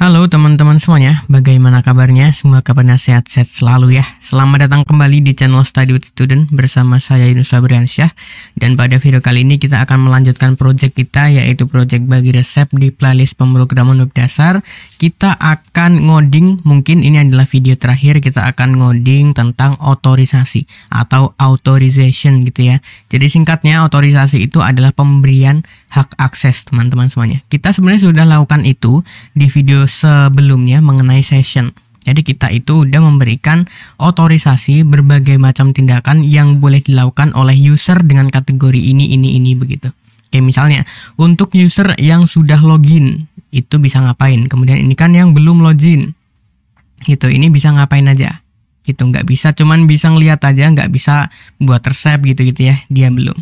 Halo teman-teman semuanya, bagaimana kabarnya? Semoga kabarnya sehat-sehat selalu ya. Selamat datang kembali di channel Study with Student bersama saya Yunus Fabriansyah. Dan pada video kali ini kita akan melanjutkan project kita, yaitu project bagi resep di playlist pemrograman web dasar. Kita akan ngoding, mungkin ini adalah video terakhir kita akan ngoding tentang otorisasi atau authorization gitu ya. Jadi singkatnya otorisasi itu adalah pemberian hak akses teman-teman semuanya. Kita sebenarnya sudah lakukan itu di video sebelumnya mengenai session. Jadi kita itu udah memberikan otorisasi berbagai macam tindakan yang boleh dilakukan oleh user dengan kategori ini begitu. Kayak misalnya untuk user yang sudah login itu bisa ngapain. Kemudian ini kan yang belum login gitu, ini bisa ngapain aja. Itu nggak bisa cuman bisa ngeliat aja, nggak bisa buat resep gitu-gitu ya, dia belum.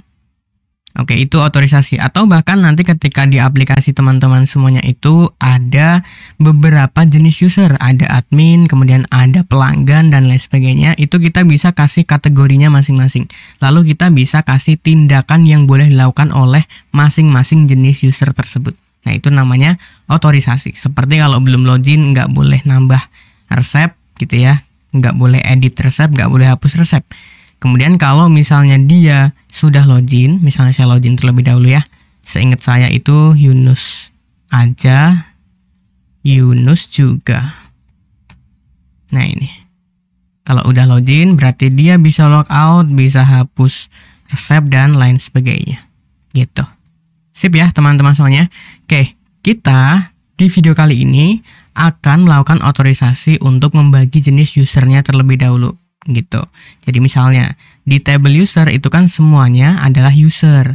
Oke, itu otorisasi. Atau bahkan nanti ketika di aplikasi teman-teman semuanya itu ada beberapa jenis user. Ada admin, kemudian ada pelanggan, dan lain sebagainya. Itu kita bisa kasih kategorinya masing-masing. Lalu kita bisa kasih tindakan yang boleh dilakukan oleh masing-masing jenis user tersebut. Nah, itu namanya otorisasi. Seperti kalau belum login, nggak boleh nambah resep gitu ya. Nggak boleh edit resep, nggak boleh hapus resep. Kemudian kalau misalnya dia sudah login, misalnya saya login terlebih dahulu ya. Seingat saya itu Yunus aja, Yunus juga. Nah ini. Kalau udah login berarti dia bisa log out, bisa hapus resep dan lain sebagainya. Gitu. Sip ya teman-teman semuanya. Oke, kita di video kali ini akan melakukan otorisasi untuk membagi jenis usernya terlebih dahulu. Gitu. Jadi misalnya di table user itu kan semuanya adalah user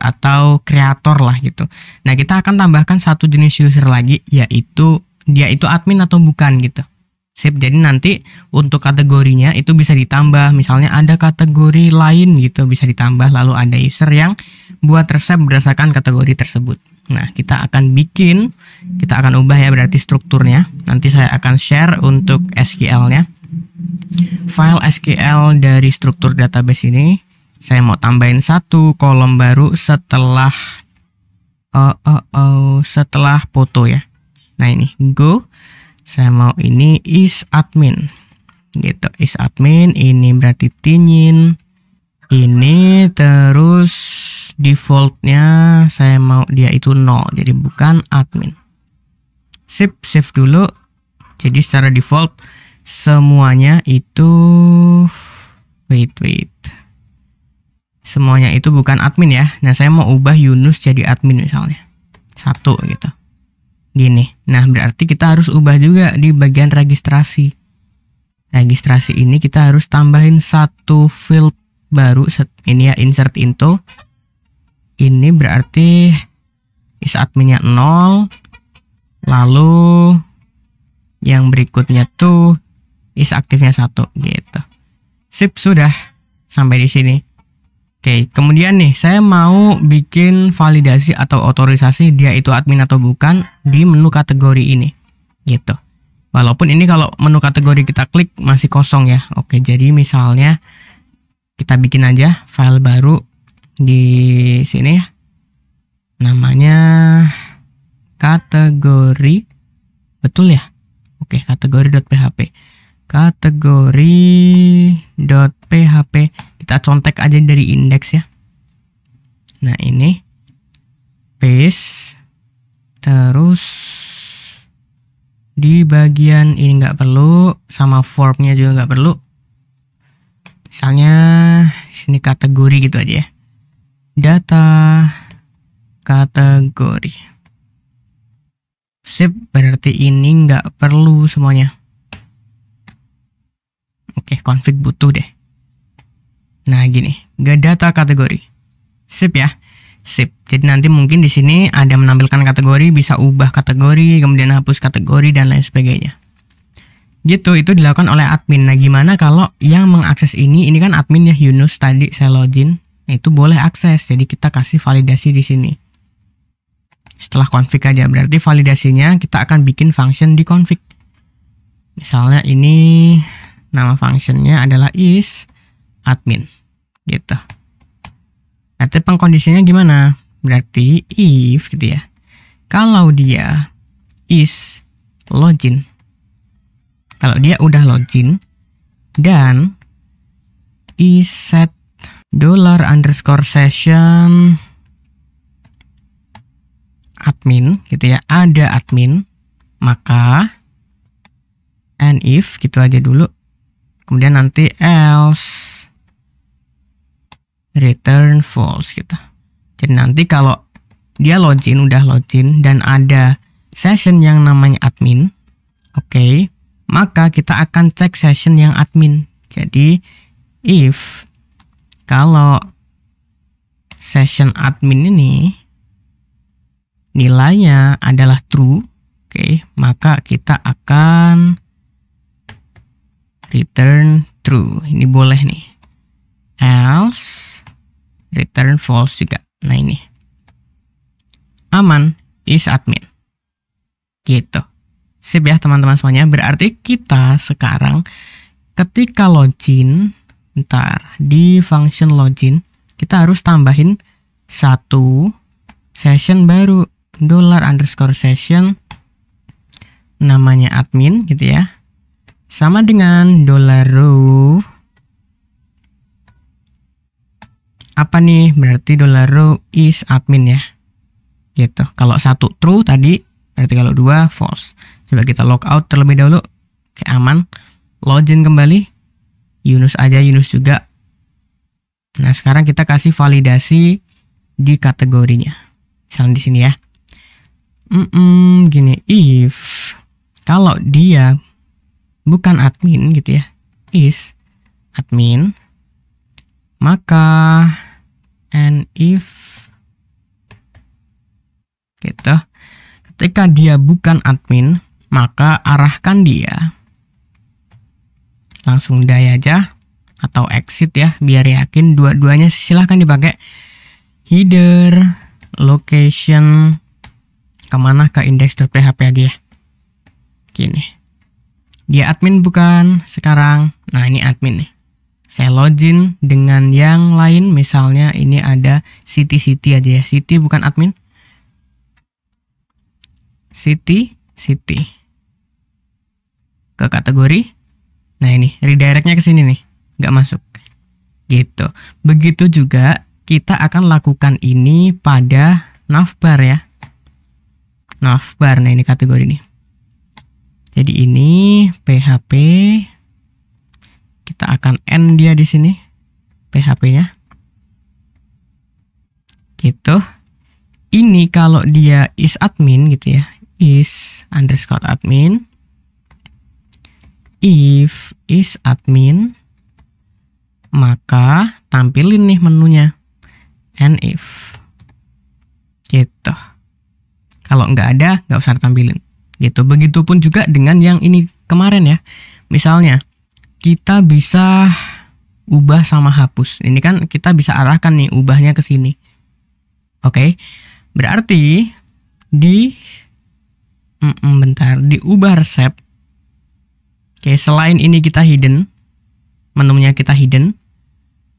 atau kreator lah gitu. Nah, kita akan tambahkan satu jenis user lagi, yaitu dia itu admin atau bukan gitu. Sip. Jadi nanti untuk kategorinya itu bisa ditambah, misalnya ada kategori lain gitu bisa ditambah, lalu ada user yang buat resep berdasarkan kategori tersebut. Nah, kita akan ubah ya berarti strukturnya. Nanti saya akan share untuk SQL-nya. File SQL dari struktur database ini saya mau tambahin satu kolom baru setelah foto ya. Nah ini go, saya mau ini is admin gitu, is admin. Ini berarti tinyin ini, terus defaultnya saya mau dia itu 0, jadi bukan admin. Sip, save dulu. Jadi secara default semuanya itu semuanya itu bukan admin ya. Nah, saya mau ubah Yunus jadi admin misalnya 1 gitu. Gini. Nah, berarti kita harus ubah juga di bagian registrasi. Registrasi ini kita harus tambahin satu field baru. Ini ya, insert into. Ini berarti is adminnya 0. Lalu yang berikutnya tuh is aktifnya 1 gitu. Sip, sudah sampai di sini. Oke, kemudian nih saya mau bikin validasi atau otorisasi dia itu admin atau bukan di menu kategori ini. Gitu. Walaupun ini kalau menu kategori kita klik masih kosong ya. Oke, jadi misalnya kita bikin aja file baru di sini ya. Namanya kategori. Betul ya? Oke, kategori.php. Kategori.php. Kita contek aja dari indeks ya. Nah, ini paste. Terus di bagian ini nggak perlu, sama formnya juga nggak perlu. Misalnya sini kategori gitu aja ya. Data kategori. Sip, berarti ini nggak perlu semuanya. Oke, config butuh deh. Nah, gini, gak data kategori. Sip ya. Sip. Jadi nanti mungkin di sini ada menampilkan kategori, bisa ubah kategori, kemudian hapus kategori dan lain sebagainya. Gitu, itu dilakukan oleh admin. Nah, gimana kalau yang mengakses ini kan admin ya, Yunus tadi saya login. Nah, itu boleh akses. Jadi kita kasih validasi di sini. Setelah config aja, berarti validasinya kita akan bikin function di config. Misalnya ini nama functionnya adalah is admin gitu. Nanti pengkondisinya gimana? Berarti if gitu ya. Kalau dia is login. Kalau dia udah login dan is set $_session admin gitu ya, ada admin, maka and if gitu aja dulu, kemudian nanti else return false gitu. Jadi nanti kalau dia login, udah login dan ada session yang namanya admin, oke, maka kita akan cek session yang admin. Jadi if kalau session admin ini nilainya adalah true, oke, maka kita akan return true. Ini boleh nih. Else return false juga. Nah ini. Aman, is admin. Gitu. Sip ya teman-teman semuanya. Berarti kita sekarang ketika login, di function login, kita harus tambahin satu session baru, $_session namanya admin gitu ya, sama dengan $row apa nih, berarti $row is admin ya gitu. Kalau satu true tadi, berarti kalau dua false. Coba kita logout terlebih dahulu. Oke, aman. Login kembali, Yunus aja, Yunus juga. Nah sekarang kita kasih validasi di kategorinya. Misalnya di sini ya. Gini, if kalau dia bukan admin gitu ya, is admin, maka and if gitu. Ketika dia bukan admin, maka arahkan dia langsung die aja atau exit ya, biar yakin. Dua-duanya silahkan dipakai. Header, location, kemana, ke index.php aja ya. Gini. Dia admin bukan sekarang. Nah ini admin nih. Saya login dengan yang lain. Misalnya ini ada Siti aja ya. Siti bukan admin. Siti. Ke kategori. Nah ini redirectnya ke sini nih. Nggak masuk. Gitu. Begitu juga kita akan lakukan ini pada navbar ya. Navbar, nah ini kategori nih. Jadi ini PHP, kita akan end dia di sini, PHP-nya. Gitu. Ini kalau dia is admin gitu ya, is_admin. If is admin, maka tampilin nih menunya. And if. Gitu. Kalau nggak ada, nggak usah tampilin. Gitu. Begitupun juga dengan yang ini kemarin ya. Misalnya, kita bisa ubah sama hapus. Ini kan kita bisa arahkan nih, ubahnya ke sini. Oke. Berarti di diubah resep. Oke, selain ini kita hidden, menunya kita hidden.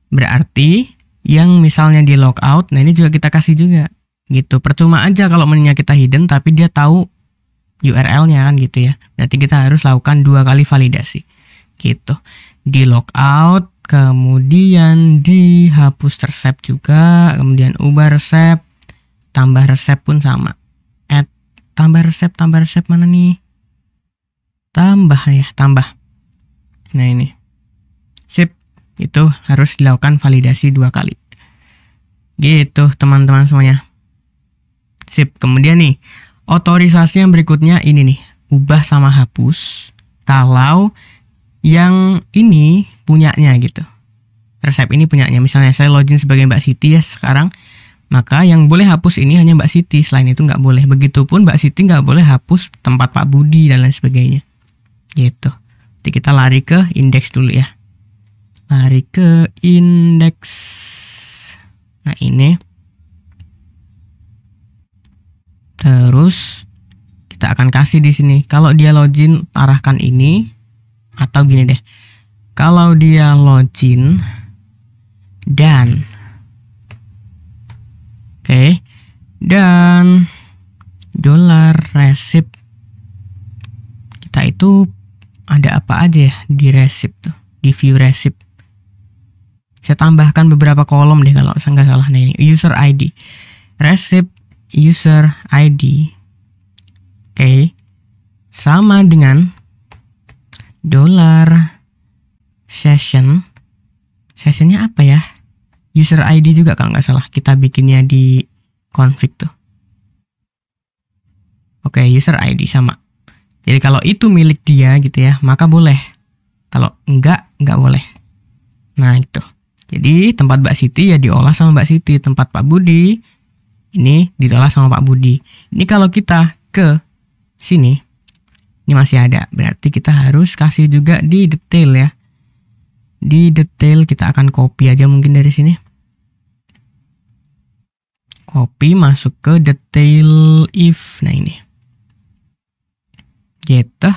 Berarti yang misalnya di logout, nah ini juga kita kasih juga. Gitu. Percuma aja kalau menunya kita hidden tapi dia tahu URL-nya kan gitu ya. Berarti kita harus lakukan 2 kali validasi. Gitu. Di logout, kemudian dihapus resep juga, kemudian ubah resep, tambah resep pun sama. Add tambah resep mana nih? Tambah ya, tambah. Nah ini. Sip. Itu harus dilakukan validasi 2 kali. Gitu teman-teman semuanya. Sip. Kemudian nih, otorisasi yang berikutnya ini nih, ubah sama hapus kalau yang ini punyanya gitu. Resep ini punyanya. Misalnya saya login sebagai Mbak Siti ya sekarang, maka yang boleh hapus ini hanya Mbak Siti. Selain itu nggak boleh. Begitupun Mbak Siti nggak boleh hapus tempat Pak Budi dan lain sebagainya. Gitu. Jadi kita lari ke indeks dulu ya. Lari ke indeks. Nah ini. Terus kita akan kasih di sini. Kalau dia login, arahkan ini. Atau gini deh. Kalau dia login dan dan $receipt Setelah itu ada apa aja ya di receipt tuh, di view receipt. Saya tambahkan beberapa kolom deh kalau saya nggak salah. Nah ini user ID, receipt user ID. Oke, sama dengan $session. Sessionnya apa ya? User ID juga kalau nggak salah. Kita bikinnya di config tuh. Oke, user ID sama. Jadi kalau itu milik dia gitu ya, maka boleh. Kalau enggak boleh. Nah itu. Jadi tempat Mbak Siti ya diolah sama Mbak Siti. Tempat Pak Budi ini diolah sama Pak Budi. Ini kalau kita ke sini, ini masih ada. Berarti kita harus kasih juga di detail ya. Di detail kita akan copy aja mungkin dari sini. Copy masuk ke detail if. Nah ini. Gitu.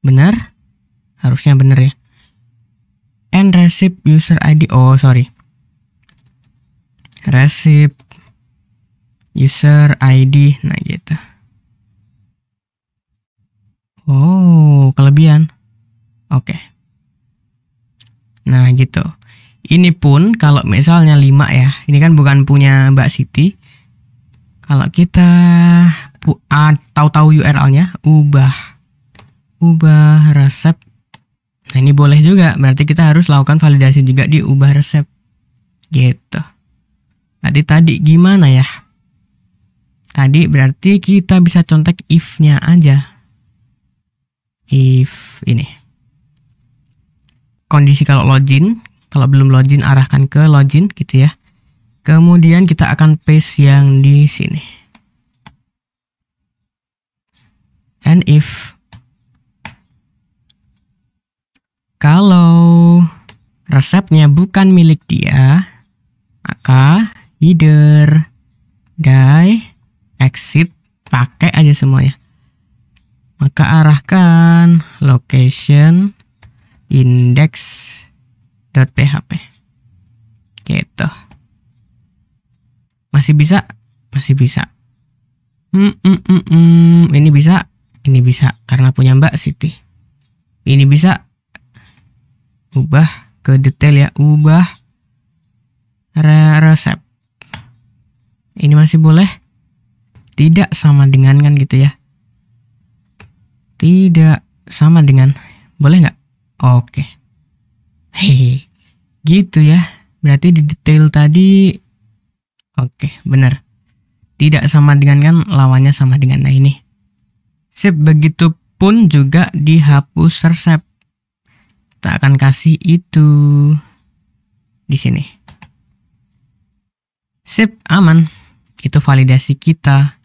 Benar? Harusnya benar ya. And receipt user ID. Oh sorry. Receipt user ID. Nah gitu. Oh kelebihan. Oke. Nah gitu. Ini pun kalau misalnya 5 ya. Ini kan bukan punya Mbak Siti. Kalau kita tahu URL-nya, ubah resep. Nah ini boleh juga, berarti kita harus lakukan validasi juga di ubah resep. Gitu. Tadi gimana ya? Tadi berarti kita bisa contek if-nya aja. If ini. Kondisi kalau login, kalau belum login arahkan ke login gitu ya. Kemudian kita akan paste yang di sini. And if kalau resepnya bukan milik dia, maka header, die, exit, pakai aja semuanya. Maka arahkan location index.php. Gitu. Masih bisa? Masih bisa. Ini bisa. Ini bisa karena punya Mbak Siti. Ini bisa ubah ke detail ya, ubah resep. Ini masih boleh. Tidak sama dengan kan gitu ya. Tidak sama dengan. Boleh nggak? Oke. Hehe. Gitu ya. Berarti di detail tadi. Oke, benar. Tidak sama dengan kan lawannya sama dengan. Nah ini. Sip, begitupun juga dihapus resep. Kita akan kasih itu di sini. Sip, aman. Itu validasi kita.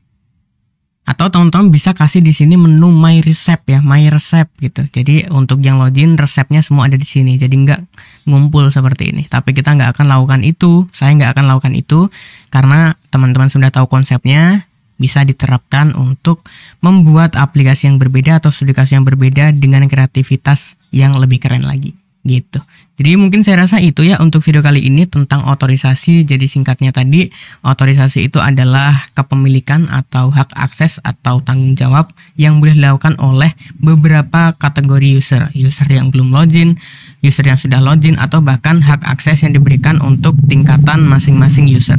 Atau teman-teman bisa kasih di sini menu my recipe ya, my recipe gitu. Jadi untuk yang login resepnya semua ada di sini. Jadi nggak ngumpul seperti ini. Tapi kita nggak akan lakukan itu. Saya nggak akan lakukan itu karena teman-teman sudah tahu konsepnya. Bisa diterapkan untuk membuat aplikasi yang berbeda atau aplikasi yang berbeda dengan kreativitas yang lebih keren lagi gitu. Jadi mungkin saya rasa itu ya untuk video kali ini tentang otorisasi. Jadi singkatnya tadi, otorisasi itu adalah kepemilikan atau hak akses atau tanggung jawab yang boleh dilakukan oleh beberapa kategori user. User yang belum login, user yang sudah login, atau bahkan hak akses yang diberikan untuk tingkatan masing-masing user.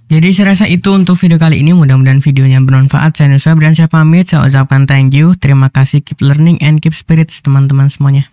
Jadi saya rasa itu untuk video kali ini. Mudah-mudahan videonya bermanfaat. Saya Nusa Briansyah pamit. Saya ucapkan thank you. Terima kasih. Keep learning and keep spirits teman-teman semuanya.